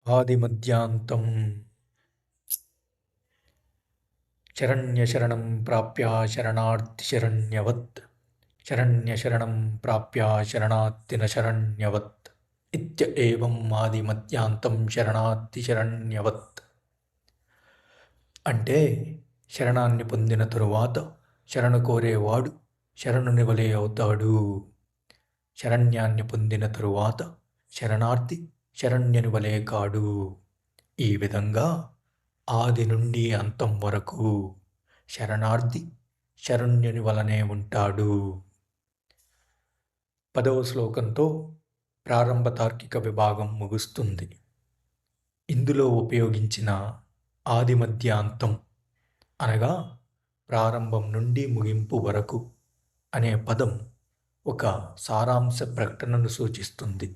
ఆదిమధ్యాంతం శరణ్యశరణం ప్రాప్య శరణార్థిశరణ్యవత్ శరణ్యశరణం ప్రాప్య శరణార్థి న శరణ్యవత్ ఇత్య ఏవం ఆదిమధ్యాంతం శరణార్థిశరణ్యవత్. అంటే శరణాన్ని పొందిన తరువాత శరణు కోరేవాడు శరణుని వలె అవుతాడు. శరణ్యాన్ని పొందిన తరువాత శరణార్థి శరణ్యుని వలె కాడు. ఈ విధంగా ఆది నుండి అంతం వరకు శరణార్థి శరణ్యుని వలనే ఉంటాడు. 10వ శ్లోకంతో ప్రారంభ తార్కిక విభాగం ముగుస్తుంది. ఇందులో ఉపయోగించిన ఆది మధ్య అంతం అనగా ప్రారంభం నుండి ముగింపు వరకు అనే పదం ఒక సారాంశ ప్రకటనను సూచిస్తుంది.